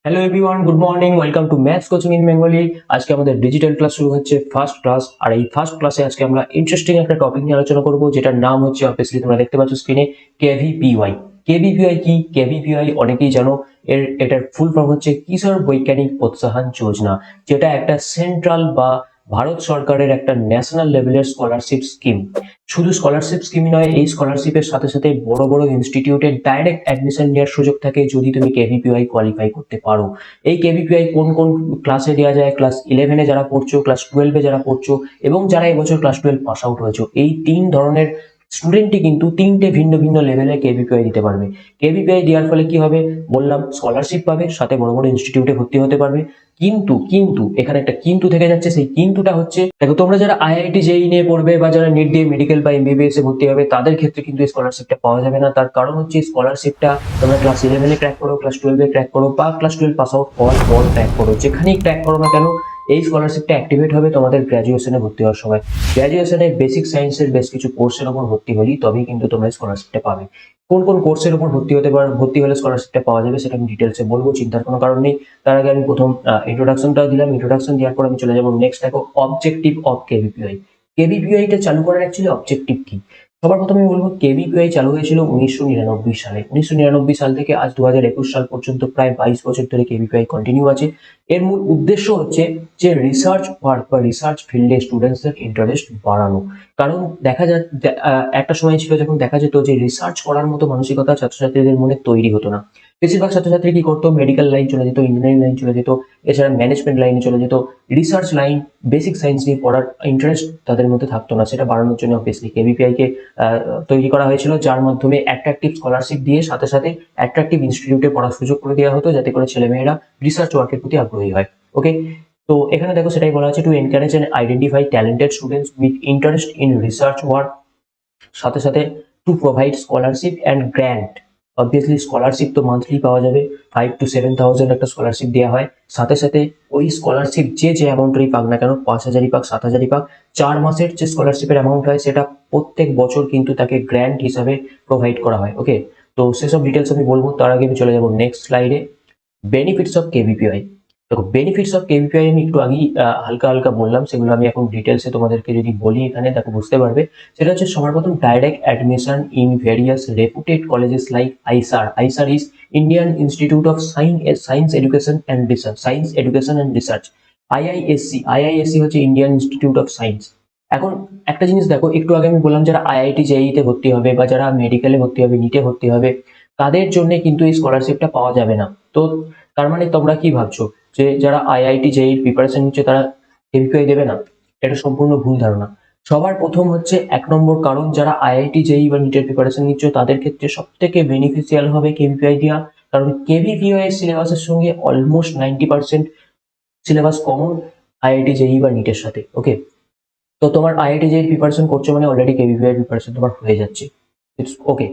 Hello everyone, good morning, welcome to maths coaching in Bengali. আজকে আমাদের digital class শুরু হচ্ছে, ফার্স্ট ক্লাস। আর এই ফার্স্ট ক্লাসে আজকে আমরা ইন্টারেস্টিং একটা টপিক নিয়ে আলোচনা করব, যেটার নাম হচ্ছে, অবভিয়াসলি তোমরা দেখতে পাচ্ছ স্ক্রিনে, কেভিপিওয়াই। কেভিপিওয়াই কি? কেভিপিওয়াই অনেকেই জানো, এটার ফুল ফর্ম হচ্ছে কিশোর বৈজ্ঞানিক প্রোৎসাহন যোজনা, যেটা একটা সেন্ট্রাল বা ভারত সরকারের একটা ন্যাশনাল লেভেলের স্কলারশিপ স্কিম। শুধু স্কলারশিপ স্কিমই নয়, এই স্কলারশিপের সাথে সাথে বড় বড় ইনস্টিটিউটে ডাইরেক্ট অ্যাডমিশন নেওয়ার সুযোগ থাকে যদি তুমি কেভিপিওয়াই কোয়ালিফাই করতে পারো। এই কেভিপিওয়াই কোন কোন ক্লাসে দেওয়া যায়? ক্লাস 11-এ যারা পড়ছো, ক্লাস 12-এ যারা পড়ছো, এবং যারা এবছর ক্লাস 12 পাস আউট হয়েছো, এই তিন ধরনের স্টুডেন্টই কিন্তু তিনটে ভিন্ন ভিন্ন লেভেলে কেভিপিওয়াই দিতে পারবে। কেভিপিওয়াই দেওয়ার ফলে কি হবে বললাম, স্কলারশিপ পাবে, সাথে বড় বড় ইনস্টিটিউটে ভর্তি হতে পারবে। কিন্তু কিন্তু এখানে একটা কিন্তু থেকে যাচ্ছে। সেই কিন্তুটা হচ্ছে, দেখো, তোমরা যারা আইআইটি জেই নিয়ে পড়বে বা যারা নিট দিয়ে মেডিকেল বা এমবিবিএস এ ভর্তি হবে, তাদের ক্ষেত্রে কিন্তু এই স্কলারশিপটা পাওয়া যাবে না। তার কারণ হচ্ছে, স্কলারশিপটা তোমরা ক্লাস 11-এ ক্র্যাক করো, ক্লাস 12-এ ক্র্যাক করো, বা ক্লাস 12 পাস আউট হওয়ার পর ক্র্যাক করো, যেখানেই ক্র্যাক করো না কেন, এই স্কলারশিপটা অ্যাক্টিভেট হবে তোমাদের গ্র্যাজুয়েশনে ভর্তি হওয়ার সময়। গ্র্যাজুয়েশনে বেসিক সায়েন্সের বেশ কিছু কোর্সের উপর ভর্তি হলেই তবেই কিন্তু তোমরা স্কলারশিপটা পাবে। কোন কোন কোর্সের উপর ভর্তি হলে স্কলারশিপটা পাওয়া যাবে সেটা আমি ডিটেলসে বলবো, চিন্তার কোনো কারণ নেই। তার আগে আমি প্রথম ইন্ট্রোডাকশনটা দিলাম। ইন্ট্রোডাকশন দেওয়ার পর আমি চলে যাবো নেক্সট। দেখো, অবজেক্টিভ অফ কেভিপিওয়াই। কেভিপিওয়াইটা চালু করার অ্যাকচুয়ালি অবজেক্টিভ কি? সবার প্রথমে আমি বলবো, কেভিপিওয়াই চালু হয়েছিল 1999 সালে। 1999 সাল থেকে আজ 2021 সাল পর্যন্ত প্রায় 22 বছর ধরে কেভিপিওয়াই কন্টিনিউ আছে। এর মূল উদ্দেশ্য হচ্ছে যে রিসার্চ ওয়ার্ক বা রিসার্চ ফিল্ডে স্টুডেন্টসদের ইন্টারেস্ট বাড়ানো। কারণ দেখা যায়, একটা সময় ছিল যখন দেখা যেত যে রিসার্চ করার মতো মানসিকতা ছাত্রছাত্রীদের মনে তৈরি হতো না। বেশিরভাগ ছাত্রছাত্রী কি করতো, মেডিকেল লাইন চলে যেত, ইঞ্জিনিয়ারিং লাইন চলে যেত, এছাড়া ম্যানেজমেন্ট লাইনে চলে যেত। রিসার্চ লাইন, বেসিক সায়েন্স নিয়ে পড়ার ইন্টারেস্ট তাদের মধ্যে থাকতো না। সেটা বাড়ানোর জন্য অবভিয়াসলি কেভিপিআই কে তৈরি করা হয়েছিল, যার মাধ্যমে অ্যাট্রাকটিভ স্কলারশিপ দিয়ে সাথে সাথে অ্যাট্রাকটিভ ইনস্টিটিউটে পড়ার সুযোগ করে দেওয়া হতো, যাতে করে ছেলেমেয়েরা রিসার্চ ওয়ার্কের প্রতি আগ্রহী হয়। ওকে, তো এখানে দেখো সেটাই বলা আছে, to encourage and identify talented students with interest in research work, সাথে সাথে to provide scholarship and grant. Obviously scholarship তো মান্থলি পাওয়া যাবে, 5 to 7,000 একটা স্কলারশিপ দেওয়া হয়। সাথে সাথে ওই স্কলারশিপ যে অ্যামাউন্টেরই পাক না কেন, 5,000-ই পাক, 7,000-ই পাক, 4 মাসের যে স্কলারশিপের অ্যামাউন্ট হয় সেটা প্রত্যেক বছর কিন্তু তাকে গ্র্যান্ট হিসাবে প্রোভাইড করা হয়। ওকে, তো সেসব ডিটেলস আমি বলবো, তার আগে আমি চলে যাবো নেক্সট স্লাইডে। Benefits of KVPY. দেখো, বেনিফিটস অফ কেভিপিআই আমি একটু আগেই হালকা হালকা বললাম, সেগুলো আমি এখন ডিটেলসে তোমাদেরকে যদি বলি এখানে, দেখো বুঝতে পারবে। সেটা হচ্ছে, সবার প্রথম, direct admission in various রেপুটেড colleges like আইসার। আইসার is Indian institute of science education and research. IISc হচ্ছে ইন্ডিয়ান ইনস্টিটিউট অফ সায়েন্স। এখন একটা জিনিস দেখো, একটু আগে আমি বললাম, যারা আইআইটি জেইতে ভর্তি হবে বা যারা মেডিকেলে ভর্তি হবে, নিটে ভর্তি হবে, তাদের জন্য কিন্তু এই স্কলারশিপটা পাওয়া যাবে না। তো তার মানে তোমরা কি ভাবছো যে যারা আইআইটি জেই প্রিপারেশন নিচ্ছে তারা কেভিপিআই দেবে না? এটা সম্পূর্ণ ভুল ধারণা। সবার প্রথম হচ্ছে, 1 নম্বর কারণ, যারা আইআইটি জেই বা নিটের প্রিপারেশন নিচ্ছ তাদের ক্ষেত্রে সব থেকে বেনিফিশিয়াল হবে কেভিপিআই দেওয়া। কারণ কেভিপিআই সিলেবাসের সঙ্গে অলমোস্ট 90% সিলেবাস কমন আইআইটি জেই বা নিটের সাথে। ওকে, তো তোমার আইআইটি জেই প্রিপারেশন করছো মানে অলরেডি কেভিপিআই প্রিপারেশন তোমার হয়ে যাচ্ছে। It's okay.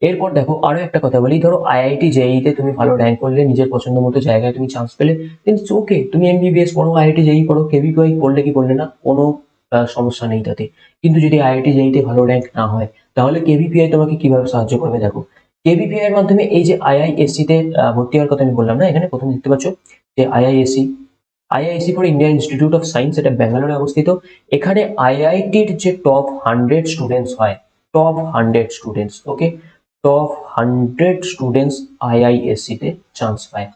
এরপর দেখো, আরো একটা কথা বলি, ধরো আইআইটি জেইতে তুমি ভালো র্যাঙ্ক করলে, নিজের পছন্দ মতো জায়গায় তুমি চান্স পেলে, কিন্তু ওকে, তুমি এমবিবিএস পড়ো, আইআইটি জেই পড়ো, কেভিপিআই করলে কি করলে না, কোনো সমস্যা নেই তাতে। কিন্তু যদি আইআইটি জেইতে ভালো র্যাঙ্ক না হয়, তাহলে কেভিপিআই তোমাকে কিভাবে সাহায্য করবে? দেখো, কেভিপিআই এর মাধ্যমে এই যে আইআইএসসি তে ভর্তি হওয়ার কথা আমি বললাম না, এখানে প্রথমে দেখতে পাচ্ছ যে IISc for Indian institute of science, এটা ব্যাঙ্গালোরে অবস্থিত। এখানে আইআইটির যে টপ 100 স্টুডেন্টস হয়, টপ 100 স্টুডেন্টস, ওকে, টপ 100 স্টুডেন্টস আইআইএসসি তে চান্স পায়।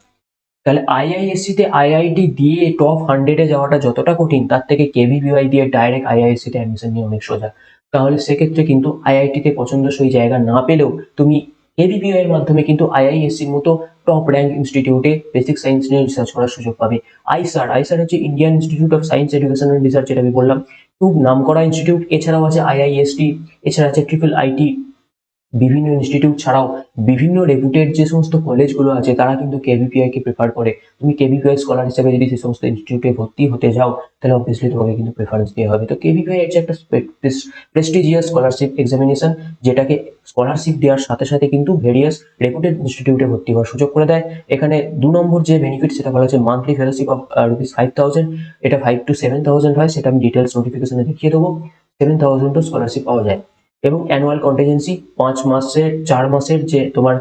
তাহলে আইআইএসসি তে আইআইটি দিয়ে টপ 100-এ যাওয়াটা যতটা কঠিন, তার থেকে কেভিপিআই দিয়ে ডাইরেক্ট আইআইএসসি তে অ্যাডমিশন নিয়ে অনেক সোজা। তাহলে সেক্ষেত্রে কিন্তু আইআইটি তে পছন্দসই জায়গা না পেলেও তুমি কেভিপিআই এর মাধ্যমে কিন্তু আইআইএসসির মতো টপ র্যাঙ্ক ইনস্টিটিউটে বেসিক সায়েন্স নিয়ে রিসার্চ করার সুযোগ পাবে। আইসার হচ্ছে Indian institute of science education and research, যেটা আমি বললাম, খুব নামকরা ইনস্টিটিউট। এছাড়াও আছে আইআইএসটি, এছাড়া আছে ট্রিপল আইটি। বিভিন্ন ইনস্টিটিউট ছাড়াও বিভিন্ন রেপুটেড যে সমস্ত কলেজগুলো আছে, তারা কিন্তু কেভিপিআই কে প্রেফার করে। তুমি কেভিপিআই স্কলার হিসেবে যদি সেই সমস্ত ইনস্টিটিউটে ভর্তি হতে যাও, তাহলে অবভিয়াসলি তোমাকে কিন্তু প্রেফারেন্স দেওয়া হবে। তো কেভিপিআই হচ্ছে একটা প্রেস্টিজিয়াস স্কলারশিপ এক্সামিনেশন, যেটাকে স্কলারশিপ দেওয়ার সাথে সাথে কিন্তু ভেরিয়াস রেপুটেড ইনস্টিটিউটে ভর্তি হওয়ার সুযোগ করে দেয়। এখানে 2 নম্বর যে বেনিফিট, সেটা বলা হচ্ছে মান্থলি ফেলোশিপ অফ ₹5,000। এটা 5 to 7,000 হয়, সেটা আমি ডিটেলস নোটিফিকেশনে দেখিয়ে দেবো। 7,000 স্কলারশিপ পাওয়া যায়। এবং অ্যানুয়াল কন্টিজেন্সি 5 মাসের 4 মাসের যে তোমার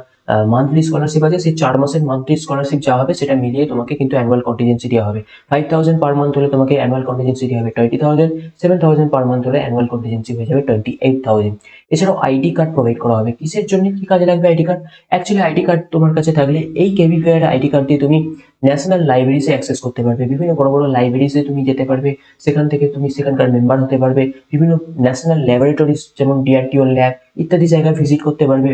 মান্থলি স্কলারশিপ আছে, সেই 4 মাসের মান্থলি স্কলারশিপ যা হবে সেটা মিলিয়ে তোমাকে কিন্তু অ্যানুয়াল কন্টিজেন্সি দেওয়া হবে। 5,000 পার মান্থ হলে তোমাকে অ্যানুয়াল কন্টিজেন্সি দেওয়া হবে 20,000, 7,000 পার মান্থ হলে অ্যানুয়াল কন্টিজেন্সি হয়ে যাবে 28,000। এছাড়াও আইডি কার্ড প্রোভাইড করা হবে। কিসের জন্য কি কাজে লাগবে ID card? Actually ID card তোমার কাছে থাকলে এই কেভিপিআই এর আইডি কার্ড দিয়ে তুমি ন্যাশনাল লাইব্রেরিসে অ্যাক্সেস করতে পারবে, বিভিন্ন বড় বড় লাইব্রেরিসে তুমি যেতে পারবে, সেখান থেকে তুমি সেখানকার মেম্বার হতে পারবে, বিভিন্ন ন্যাশনাল ল্যাবরেটরিজ যেমন ডিআরডিও ল্যাব ইত্যাদি জায়গায় ভিজিট করতে পারবে।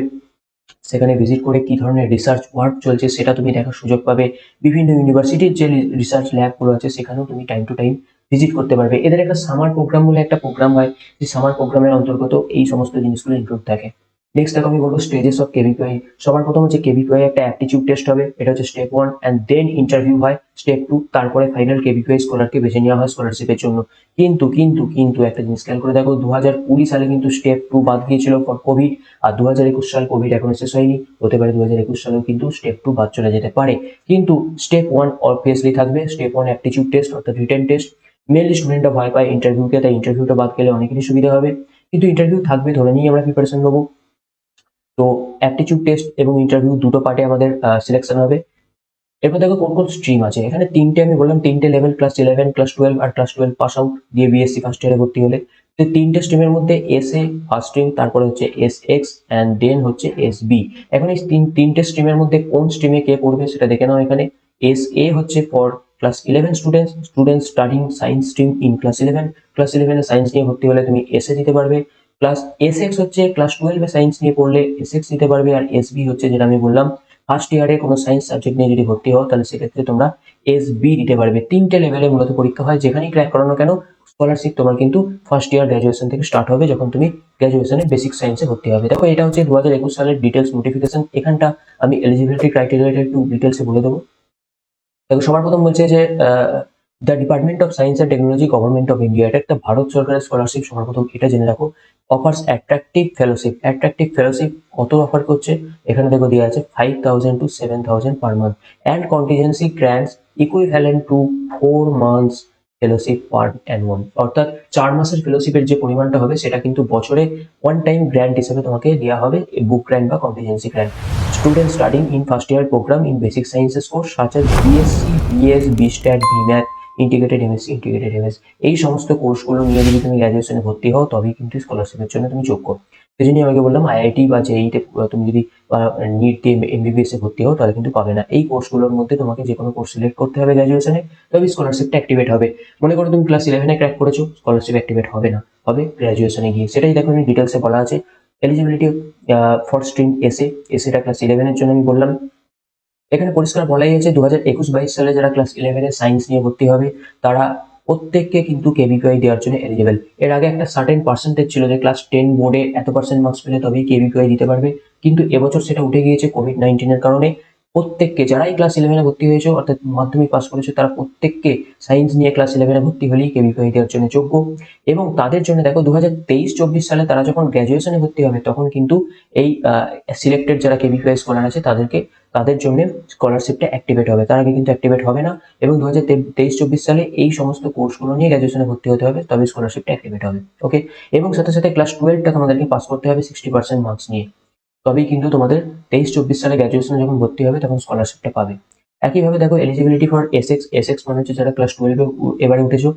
সেখানে ভিজিট করে কি ধরনের রিসার্চ ওয়ার্ক চলছে সেটা তুমি দেখার সুযোগ পাবে। বিভিন্ন ইউনিভার্সিটির যে রিসার্চ ল্যাবগুলো আছে সেখানেও তুমি টাইম টু টাইম ভিজিট করতে পারবে। এদের একটা সামার প্রোগ্রাম বলে একটা প্রোগ্রাম হয়, যে সামার প্রোগ্রামের অন্তর্গত এই সমস্ত জিনিসগুলো ইনক্লুড থাকে। নেক্সট দেখো আমি বলবো স্টেজেস অফ কেভিপিআই। সবার প্রথম হচ্ছে কেভিপিআই একটা অ্যাপটিটিউড টেস্ট হবে, এটা হচ্ছে স্টেপ 1, অ্যান্ড দেন ইন্টারভিউ হয় স্টেপ 2, তারপরে ফাইনাল কেভিপিআই স্কলারকে বেছে নেওয়া হয় স্কলারশিপের জন্য। কিন্তু কিন্তু কিন্তু একটা জিনিস খেয়াল করে দেখো, 2020 সালে কিন্তু স্টেপ 2 বাদ গিয়েছিল ফর কোভিড, আর 2021 সাল কোভিড এখনো শেষ হয়নি, হতে পারে 2021 সালেও কিন্তু স্টেপ 2 বাদ চলে যেতে পারে। কিন্তু স্টেপ 1 অবভিয়াসলি থাকবে। স্টেপ 1 অ্যাপটিটিউড টেস্ট অর্থাৎ রিটেন টেস্ট। মেনলি স্টুডেন্টরা ভয় পায় ইন্টারভিউকে, তাই ইন্টারভিউটা বাদ গেলে অনেকেরই সুবিধা হবে, কিন্তু ইন্টারভিউ থাকবে ধরে নিয়ে আমরা প্রিপারেশন নেবো। তো অ্যাপটিটিউড টেস্ট এবং ইন্টারভিউ দুটো পার্টে আমাদের সিলেকশন হবে। এরপর দেখো কোন কোন স্ট্রিম আছে। এখানে তিনটে আমি বললাম, তিনটে লেভেল, ক্লাস 11, ক্লাস 12 আর ক্লাস 12 পাস আউট দিয়ে বিএসসি ফার্স্ট ইয়ারে ভর্তি হলে। তো তিনটে স্ট্রিমের মধ্যে এসএ ফার্স্ট স্ট্রিম, তারপরে হচ্ছে এসএক্স অ্যান্ড দেন হচ্ছে এসবি। এখন এই তিনটে স্ট্রিমের মধ্যে কোন স্ট্রিমে কে পড়বে সেটা দেখে নাও। এখানে এসএ হচ্ছে for class 11 students studying science stream in class 11। Class 11 a science নিয়ে ভর্তি হলে তুমি এসএ দিতে পারবে। ক্লাস এসএক্স হচ্ছে ক্লাস 12 এ সায়েন্স নিয়ে পড়লে এসএক্স দিতে পারবে। আর এসবি হচ্ছে যেটা আমি বললাম, ফার্স্ট ইয়ারে কোনো সায়েন্স সাবজেক্ট নিয়ে যদি ভর্তি হও তাহলে সেক্ষেত্রে তোমরা এসবি দিতে পারবে। তিনটে লেভেলে মূলত পরীক্ষা হয়, যেখানেই ক্র্যাক করানো কেন স্কলারশিপ তোমার কিন্তু ফার্স্ট ইয়ার গ্র্যাজুয়েশন থেকে স্টার্ট হবে, যখন তুমি গ্র্যাজুয়েশনে বেসিক সায়েন্সে ভর্তি হবে। দেখো এটা হচ্ছে 2021 সালের ডিটেলস নোটিফিকেশন। এখানটা আমি এলিজিবিলিটি ক্রাইটেরিয়াটা একটু ডিটেলসে বলে দেবো। দেখো সবার প্রথম বলছে যে the department of science and technology government of India, এটা একটা ভারত সরকারের স্কলারশিপ। সবার প্রথম এটা জেনে রাখো। Offers attractive fellowship. Attractive fellowship কত অফার করছে এখানে দেখো দেওয়া আছে 5,000 to 7,000 per month, and contingency grants equivalent to 4 months fellowship per annual. অর্থাৎ 4 মাসের ফেলোশিপের যে পরিমাণটা হবে সেটা কিন্তু বছরে ওয়ান টাইম গ্র্যান্ট হিসেবে তোমাকে দেওয়া হবে, বুক গ্র্যান্ট বা contingency grant. Students studying in first year program in basic sciences course such as BSc, BS, BStat, BMath, Integrated MSc, Integrated MS, এই সমস্ত কোর্সগুলো নিয়ে যদি তুমি গ্র্যাজুয়েশনে ভর্তি হও তবেই কিন্তু স্কলারশিপের জন্য তুমি যোগ্য। সেই জন্য আমাকে বললাম আইআইটি বা জেইতে তুমি যদি নিট দিয়ে এমবিবিএস এ ভর্তি হও তাহলে কিন্তু পাবে না। এই কোর্সগুলোর মধ্যে তোমাকে যে কোনো কোর্স সিলেক্ট করতে হবে গ্র্যাজুয়েশনে, তবে স্কলারশিপটা অ্যাক্টিভেট হবে। মনে করো তুমি ক্লাস 11 ক্র্যাক করেছো, স্কলারশিপ অ্যাক্টিভেট হবে না, হবে গ্র্যাজুয়েশনে গিয়ে। সেটাই দেখো আমি ডিটেলসে বলা আছে। এলিজিবিলিটি ফর স্ট্রিম এসএ, এসএটা ক্লাস 11 এর জন্য আমি বললাম। এখানে পরিষ্কার বলাই আছে 2021-22 সালে যারা ক্লাস 11 এ সায়েন্স নিয়ে ভর্তি হবে তারা প্রত্যেককে কিন্তু কেভিপিআই দেওয়ার জন্য এলিজিবল। এর আগে একটা সার্টেন পার্সেন্টেজ ছিল যে ক্লাস 10 বোর্ডে এত পার্সেন্ট মার্কস পেলে তবেই কেভিপিআই দিতে পারবে, কিন্তু এবছর সেটা উঠে গিয়েছে কোভিড-19 এর কারণে। প্রত্যেককে, যারাই ক্লাস 11 এ ভর্তি হয়েছে অর্থাৎ মাধ্যমিক পাস করেছে, তারা প্রত্যেককে সায়েন্স নিয়ে ক্লাস 11 এ ভর্তি হলেই কেভিপিআই দেওয়ার জন্য যোগ্য। এবং তাদের জন্য দেখো 2023-24 সালে তারা যখন গ্র্যাজুয়েশনে ভর্তি হবে তখন কিন্তু এই সিলেক্টেড যারা কেভিপিআই স্কলার আছে তাদের জন্য স্কলারশিপটা অ্যাক্টিভেট হবে, তার আগে কিন্তু অ্যাক্টিভেট হবে না। এবং 2023-24 সালে এই সমস্ত কোর্সগুলো নিয়ে গ্র্যাজুয়েশনে ভর্তি হতে হবে, তবে স্কলারশিপটা অ্যাক্টিভেট হবে। ওকে, এবং সাথে সাথে ক্লাস 12টা তোমাদেরকে পাস করতে হবে 60% মার্কস নিয়ে, তবেই কিন্তু তোমাদের 23-24 সালে গ্র্যাজুয়েশনে যখন ভর্তি হবে তখন স্কলারশিপটা পাবে। একইভাবে দেখো এলিজিবিলিটি ফর এসএক্স। এসএক্স মানে হচ্ছে যারা ক্লাস 12 এবারে উঠেছো,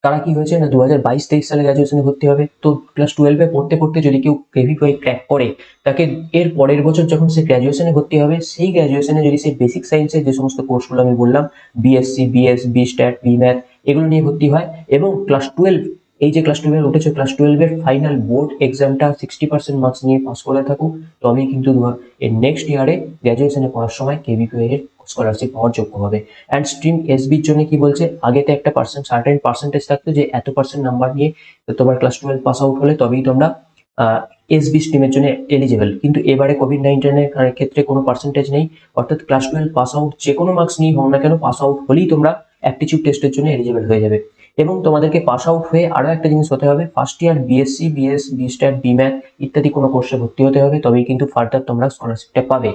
তারা কি হয়েছে না 2022-23 সালে গ্র্যাজুয়েশনে ভর্তি হবে। তো ক্লাস 12 পড়তে পড়তে যদি কেউ কেভিপিআই ক্র্যাক করে, তাকে এর পরের বছর যখন সে গ্র্যাজুয়েশনে ভর্তি হবে, সেই গ্র্যাজুয়েশনে যদি সে বেসিক সায়েন্সের যে সমস্ত কোর্সগুলো আমি বললাম, বিএসসি, বিএস, বিস্ট্যাট, বিম্যাথ, এগুলো নিয়ে ভর্তি হয়, এবং ক্লাস 12, এই যে ক্লাস 12 উঠেছে, ক্লাস 12 এর ফাইনাল বোর্ড এক্সামটা 60% মার্কস নিয়ে পাস করে থাকুক, তবেই কিন্তু এর নেক্সট ইয়ারে গ্র্যাজুয়েশনে পড়ার সময় কেভিপিআই এর স্কলারশিপ পাওয়ার যোগ্য হবে। অ্যান্ড স্ট্রিম এসবির জন্য কি বলছে, আগেতে একটা সার্টেন পার্সেন্টেজ থাকতো যে এত পার্সেন্ট নাম্বার নিয়ে তোমার ক্লাস 12 পাস আউট হলে তবেই তোমরা এসবি স্ট্রিমের জন্য এলিজিবল। কিন্তু এবারে কোভিড-19 এর ক্ষেত্রে কোনো পার্সেন্টেজ নেই, অর্থাৎ ক্লাস 12 পাস আউট যে কোনো মার্কস নিয়ে হোক না কেন, পাস আউট হলেই তোমরা অ্যাপটিটিউড টেস্টের জন্য এলিজিবল হয়ে যাবে। এবং তোমাদেরকে পাস আউট হয়ে আরো একটা জিনিস হতে হবে, ফার্স্ট ইয়ার বিএসসি, বিএস, বিস্ট্যাট, বিম্যাথ ইত্যাদি কোনো কোর্সে ভর্তি হতে হবে, তবেই কিন্তু ফার্দার তোমরা স্কলারশিপটা পাবে।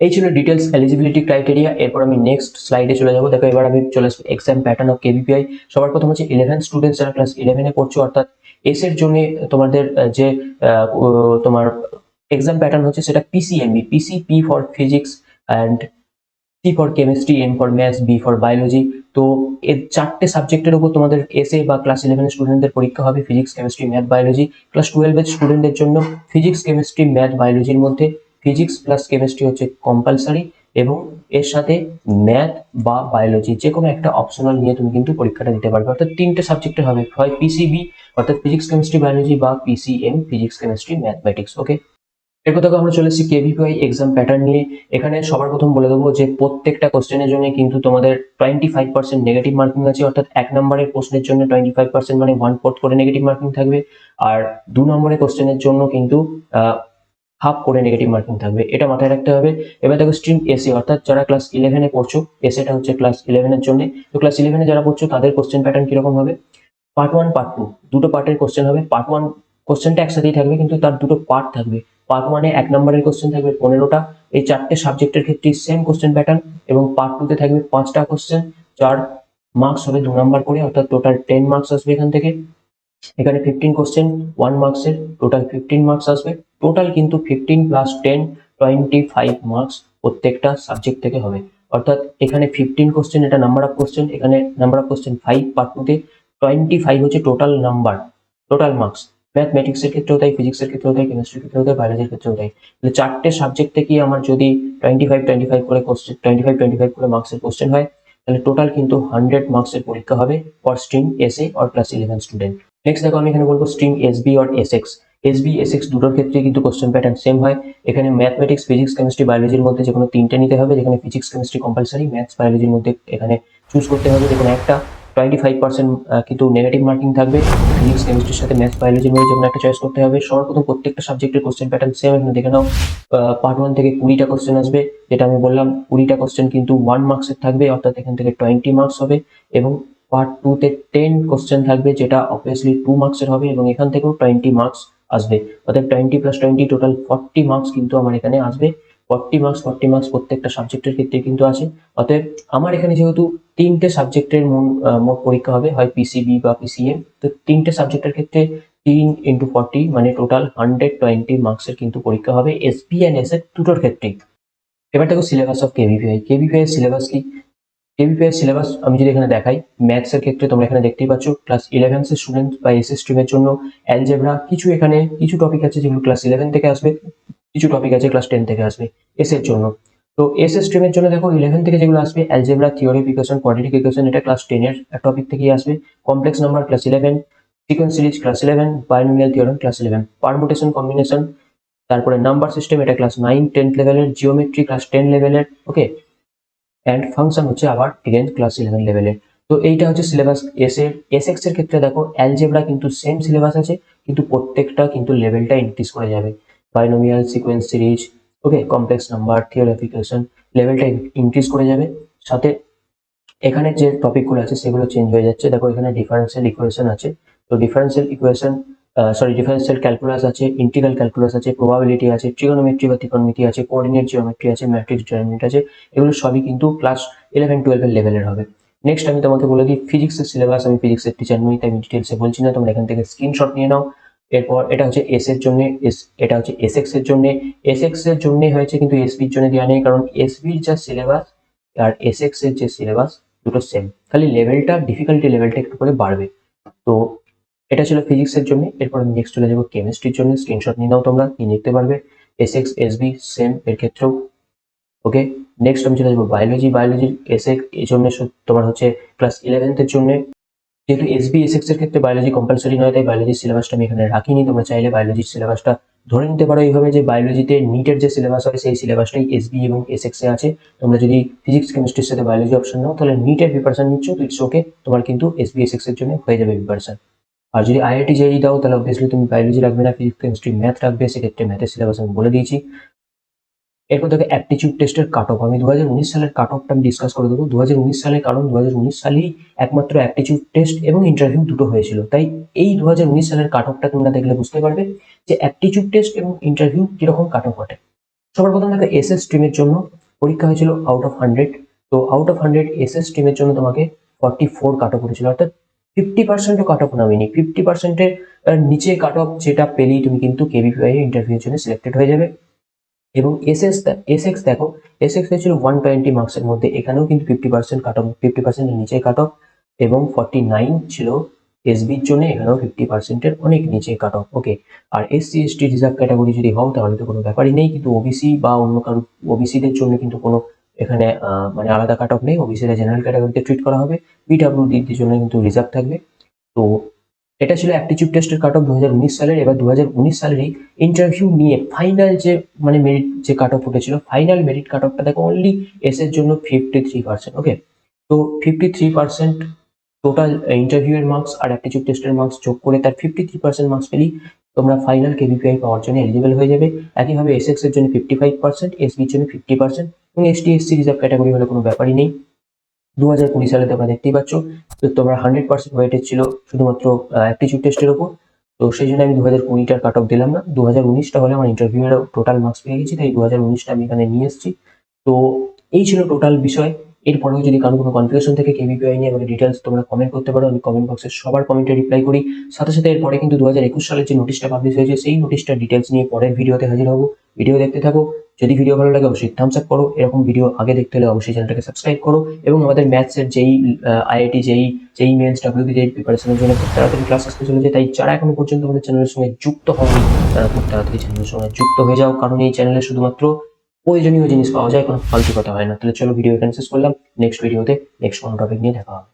এই ছিল ডিটেলস এলিজিবিলিটি ক্রাইটেরিয়া। এরপর আমি নেক্সট স্লাইডে চলে যাবো। দেখো এবার আমি চলে আসবো এক্সাম প্যাটার্ন অফ কেভিপিআই। সবার প্রথম হচ্ছে 11 স্টুডেন্টস যারা ক্লাস 11 এ পড়ছো, অর্থাৎ এস এর জন্য তোমাদের যে তোমার এক্সাম প্যাটার্ন হচ্ছে সেটা PCMB, PC P for physics and C for chemistry, M for maths, B for biology. তো এর 4টে সাবজেক্টের উপর তোমাদের এসএ বা ক্লাস 11 স্টুডেন্টদের পরীক্ষা হবে, physics, chemistry, math, biology. Class 12 এর স্টুডেন্টদের জন্য ফিজিক্স, কেমিস্ট্রি, ম্যাথ, বায়োলজির মধ্যে ফিজিক্স প্লাস কেমিস্ট্রি হচ্ছে কম্পালসারি, এবং এর সাথে ম্যাথ বা বায়োলজি যে কোনো একটা অপশনাল নিয়ে তুমি কিন্তু পরীক্ষাটা দিতে পারবে। অর্থাৎ 3টে সাবজেক্টে হবে, হয় পিসিবি অর্থাৎ ফিজিক্স, কেমিস্ট্রি, বায়োলজি, বা পিসিএম ফিজিক্স, কেমিস্ট্রি, ম্যাথমেটিক্স। ওকে, এরপর দেখো আমরা চলে এসেছি কেভিপিআই এক্সাম প্যাটার্ন নিয়ে। এখানে সবার প্রথম বলে দেবো যে প্রত্যেকটা কোশ্চেনের জন্য কিন্তু তোমাদের 25% নেগেটিভ মার্কিং আছে, অর্থাৎ 1 নম্বরের প্রশ্নের জন্য 25% মানে 1/4 করে নেগেটিভ মার্কিং থাকবে, আর 2 নম্বরের কোশ্চেনের জন্য কিন্তু হাফ করে নেগেটিভ মার্কিং থাকবে, এটা মাথায় রাখতে হবে। এবার দেখো স্ট্রিম এসি, অর্থাৎ যারা ক্লাস 11-এ পড়ছো, এসএটা হচ্ছে ক্লাস 11-এর জন্য। তো ক্লাস 11-এ যারা পড়ছো তাদের কোশ্চেন প্যাটার্ন কিরকম হবে, পার্ট 1 পার্ট 2 দুটো পার্টের কোশ্চেন হবে। পার্ট 1 কোশ্চেনটা একসাথেই থাকবে কিন্তু তার দুটো পার্ট থাকবে। পার্ট 1-এ 1 নম্বরের কোশ্চেন থাকবে 15টা, এই 4টে সাবজেক্টের ক্ষেত্রে সেম কোশ্চেন প্যাটার্ন, এবং পার্ট 2-তে থাকবে 5টা কোশ্চেন, যার মার্কস হবে 2 নম্বর করে, অর্থাৎ টোটাল 10 মার্কস আসবে এখান থেকে। এখানে 15 কোশ্চেন 1 মার্কসের, টোটাল 15 মার্কস আসবে। টোটাল কিন্তু 15 + 10 25 মার্কস প্রত্যেকটা সাবজেক্ট থেকে হবে। অর্থাৎ এখানে 15 কোশ্চেন, এটা নাম্বার অফ কোশ্চেন, এখানে নাম্বার অফ কোশ্চেন 5 পার্ট 2-তে, 25 হচ্ছে total number, total marks. Mathematics এর ক্ষেত্রেও তাই, ফিজিক্সের ক্ষেত্রেও তাই, কেমিস্ট্রির ক্ষেত্রেও তাই, বায়োলজির ক্ষেত্রেও তাই। তাহলে 4টে সাবজেক্ট থেকে আমার যদি 25 করে কোশ্চেন, 25 করে মার্কসের কোশ্চেন হয়, তাহলে টোটাল কিন্তু 100 মার্কসের পরীক্ষা হবে for stream SA or class 11 student. Next দেখো আমি এখানে বলবো stream SB or Essex. SB Essex দুটোর ক্ষেত্রে কিন্তু কোশ্চেন প্যাটার্ন সেম হয়। এখানে ম্যাথমেটিক্স, ফিজিক্স, কেমিস্ট্রি, বায়োলজির মধ্যে যে কোনো 3টে নিতে হবে, যেখানে ফিজিক্স, কেমিস্ট্রি কম্পালসারি, ম্যাথস, বায়োলজির মধ্যে এখানে চুজ করতে হবে যে কোনো একটা। 25% কিন্তু নেগেটিভ মার্কিং থাকবে, ফিজিক্স, কেমিস্ট্রির সাথে ম্যাথস, বায়োলজির মধ্যে যে কোনো একটা চয়েস করতে হবে। সর্বপ্রথম প্রত্যেকটা সাবজেক্টের কোশ্চেন প্যাটার্ন সেম, এখানে দেখে নাও। পার্ট 1 থেকে 20টা কোশ্চেন আসবে, যেটা আমি বললাম 20টা কোশ্চেন কিন্তু 1 মার্কসের থাকবে, অর্থাৎ এখান থেকে 20 মার্কস হবে। এবং পার্ট 2-তে 10 কোশ্চেন থাকবে, যেটা অবভিয়াসলি 2 মার্কসের হবে, এবং এখান থেকেও 20 মার্কস আসবে। অর্থাৎ 20 + 20 টোটাল 40 মার্কস কিন্তু আমার এখানে আসবে। 40 মার্কস প্রত্যেকটা সাবজেক্টের ক্ষেত্রে কিন্তু আছে। অতএব আমার এখানে যেহেতু 3টে সাবজেক্টের মোট পরীক্ষা হবে, হয় পিসিবি বা পিসিএম, তো 3টে সাবজেক্টের ক্ষেত্রে 3 × 40 মানে টোটাল 120 মার্কসের কিন্তু পরীক্ষা হবে এসপি অ্যান্ড এসএ দুটোর ক্ষেত্রেই। এবার দেখো সিলেবাস অফ কেভিপিআই। কেভিপিআই সিলেবাস কি? কেভিপিআই সিলেবাস আমি যদি এখানে দেখাই, ম্যাথস এর ক্ষেত্রে তোমরা এখানে দেখতেই পাচ্ছ ক্লাস 11 এর স্টুডেন্ট বা এসএস স্ট্রিমের জন্য অ্যালজেব্রা, এখানে কিছু টপিক আছে যেগুলো ক্লাস 11 থেকে আসবে, কিছু টপিক আছে ক্লাস 10 থেকে আসবে এস এর জন্য। তো এস এর স্ট্রিমের জন্য দেখো 11 থেকে যেগুলো আসবে, algebra, theory, equation, quadratic equation, এটা ক্লাস 10 এর টপিক থেকেই আসবে। Complex number class 11, sequence series class 11, binomial theorem class 11, permutation combination, তারপরে নাম্বার সিস্টেম এটা ক্লাস 9 10 লেভেলের, জিওমেট্রি ক্লাস 10 লেভেলের, ওকে, অ্যান্ড ফাংশন হচ্ছে আবার এগেন ক্লাস 11 লেভেলের। তো এইটা হচ্ছে সিলেবাস এস এর। এসএক্স এর ক্ষেত্রে দেখো অ্যালজেব্রা কিন্তু সেম সিলেবাস আছে, কিন্তু প্রত্যেকটা কিন্তু লেভেলটা ইনক্রিজ করে যাবে। বাইনোমিয়াল, সিকোয়েন্স সিরিজ, ওকে, কমপ্লেক্স নাম্বার, থিওরিফিকেশন, লেভেলটা ইনক্রিজ করে যাবে। সাথে এখানে যে টপিকগুলো আছে সেগুলো চেঞ্জ হয়ে যাচ্ছে। দেখো এখানে ডিফারেন্সিয়াল ইকুয়েশন আছে, তো ডিফারেন্সিয়াল ইকুয়েশন ডিফারেন্সিয়াল ক্যালকুলাস আছে, ইন্টিগ্রাল ক্যালকুলাস আছে, প্রবাবিলিটি আছে, ট্রিগোনোমেট্রি বা ত্রিকোণমিতি আছে, কোঅর্ডিনেট জিওমেট্রি আছে, ম্যাট্রিক্স জয়েন্ট আছে। এগুলো সবই কিন্তু ক্লাস 11 12 এর লেভেলের হবে। নেক্সট আমি তোমাকে বলে দিই ফিজিক্সের সিলেবাস। আমি ফিজিক্সের টিচার নই, তাই আমি ডিটেলসে বলছি না, তোমরা এখান থেকে স্ক্রিনশট নিয়ে নাও। এরপর এটা হচ্ছে এস এর জন্য, এটা হচ্ছে এসএক্স এর জন্য। এসএক্স এর জন্য হয়েছে কিন্তু এসবির জন্য দেওয়া নেই, কারণ এসবির যা সিলেবাস আর এসএক্স এর যে সিলেবাস দুটো সেম, খালি লেভেলটা, ডিফিকাল্টি লেভেলটা একটু করে বাড়বে। তো এটা ছিল ফিজিক্সের জন্য। এরপর আমি নেক্সট চলে যাবো কেমিস্ট্রির জন্য। স্ক্রিনশট নিয়ে নাও, তোমরা কি দেখতে পারবে এসএক্স এসবি সেম এর ক্ষেত্রেও, ওকে। নেক্সট আমি চলে যাবো বায়োলজি। বায়োলজির এসএক্স এই জন্য তোমার হচ্ছে ক্লাস 11 এর জন্য। যেহেতু এসবি এসএক্স এর ক্ষেত্রে বায়োলজি কম্পালসারি নয়, তাই বায়োলজির সিলেবাসটা আমি এখানে রাখিনি। তোমরা চাইলে বায়োলজির সিলেবাসটা ধরে নিতে পারো এইভাবে যে বায়োলজিতে নিটের যে সিলেবাস হয় সেই সিলেবাসটাই এসবি এবং এসএক্স এ আছে। তোমরা যদি ফিজিক্স কেমিস্ট্রির সাথে বায়োলজি অপশন নাও তাহলে নিটের প্রিপারেশন নিচ্ছ তো ইটস ওকে, তোমার কিন্তু এসবি এসএক্স এর জন্য হয়ে যাবে প্রিপারেশন। আর যদি আইআইটি জেইই দাও তাহলে অবভিয়াসলি তুমি বায়োলজি রাখবে না, ফিজিক্স কেমিস্ট্রি ম্যাথ রাখবে, সেক্ষেত্রে ম্যাথের সিলেবাস আমি বলে দিয়েছি। এরপর দেখো অ্যাপটিচিউড টেস্টের কাট অফ। আমি 2019 সালের কাট অফটা আমি ডিসকাস করে দেবো। 2019 সালে, কারণ 2019 সালেই একমাত্র অ্যাপটিচিউড টেস্ট এবং ইন্টারভিউ দুটো হয়েছিল, তাই এই 2019 সালের কাট অফটা তোমরা দেখলে বুঝতে পারবে যে অ্যাপটিচিউড টেস্ট এবং ইন্টারভিউ কিরকম কাট অফ ঘটে। সবার প্রথম দেখো এসএস স্ট্রিমের জন্য পরীক্ষা হয়েছিল আউট অফ 100। তো আউট অফ 100 এসএস স্ট্রিমের জন্য তোমাকে 44 কাট অফ করেছিল, অর্থাৎ 50%ও কাট অফ নামেনি, 50%-এর নিচে কাট অফ যেটা পেলেই তুমি কিন্তু কেভিপিআই এর ইন্টারভিউর জন্য সিলেক্টেড হয়ে যাবে। এবং এসএক্স দেখো, এসএক্স হয়েছিল 120 মার্কসের মধ্যে, এখানেও কিন্তু 50% কাট অফ, 50%-এর নিচে কাট অফ, এবং 49 ছিল এসবির জন্য, এখানেও 50%-এর অনেক নিচে কাট অফ। ওকে, আর এসসি এসটি রিজার্ভ ক্যাটাগরি যদি হও তাহলে তো কোনো ব্যাপারই নেই, কিন্তু ওবিসি বা অন্য কারো, ওবিসিদের জন্য কিন্তু কোনো এখানে মানে আলাদা কাট অফ নেই, ওবিসিরা জেনারেল ক্যাটাগরিতে ট্রিট করা হবে, পিডাব্লিউডির জন্য কিন্তু রিজার্ভ থাকবে। তো এটা ছিল অ্যাপটিটিউড টেস্টের কাট অফ 2019 সালের। এবার 2019 সালেরই ইন্টারভিউ নিয়ে ফাইনাল যে মানে মেরিট যে কাট অফ উঠেছিল, ফাইনাল মেরিট কাট অফটা দেখো অনলি এস এর জন্য 53%। ওকে, তো 53% টোটাল ইন্টারভিউ এর মার্কস আর অ্যাপটিটিউড টেস্টের মার্কস যোগ করে তার 53% মার্কস পেলেই তোমরা ফাইনাল কেভিপিআই পাওয়ার জন্য এলিজিবল হয়ে যাবে। একইভাবে এসএক্স এর জন্য 55%, এসবির জন্য 50%, এবং এসটি এসসি রিজার্ভ ক্যাটাগরি হলে কোনো ব্যাপারই নেই। 2020 সালে তোমরা দেখতেই পাচ্ছ, তো তোমরা 100% ওয়েটেজ ছিল শুধুমাত্র অ্যাপটিটিউড টেস্টের উপর। তো সেই জন্য আমি 2020টার কাট অফ দিলাম না, 2019টা হলে আমার ইন্টারভিউ এর টোটাল মার্কস পেয়ে গেছি, তাই 2019টা আমি এখানে নিয়ে এসেছি। তো এই ছিল টোটাল বিষয়। এরপরেও যদি কারো কোনো কনফিউশন থেকে কেভিপিআই নিয়ে আমাকে ডিটেলস তোমরা কমেন্ট করতে পারো, আমি কমেন্ট বক্সে সবার কমেন্টে রিপ্লাই করি। সাথে সাথে এরপরে কিন্তু 2021 সালের যে নোটিশটা পাবলিশ হয়েছে সেই নোটিশটার ডিটেলস নিয়ে পরের ভিডিওতে হাজির হবো। ভিডিও দেখতে থাকো, যদি ভিডিও ভালো লাগে অবশ্যই থামস আপ করো, এরকম ভিডিও আগে দেখতে হলে অবশ্যই চ্যানেলটাকে সাবস্ক্রাইব করো, এবং আমাদের ম্যাথসের যেই আইআইটি যেই মেন্স ডাব্লিউবি যেই প্রিপারেশনের জন্য খুব তাড়াতাড়ি ক্লাস আসতে চলেছে, তাই যারা এখনো পর্যন্ত আমাদের চ্যানেলের সঙ্গে যুক্ত হয়নি তারা খুব তাড়াতাড়ি চ্যানেলের সঙ্গে যুক্ত হয়ে যাও, কারণ এই চ্যানেলে শুধুমাত্র প্রয়োজনীয় জিনিস পাওয়া যায়, কোনো ফালতু কথা হয় না। তাহলে চলো ভিডিও এখানে শেষ করলাম, নেক্সট ভিডিওতে নেক্সট কোনো টপিক নিয়ে দেখা হবে।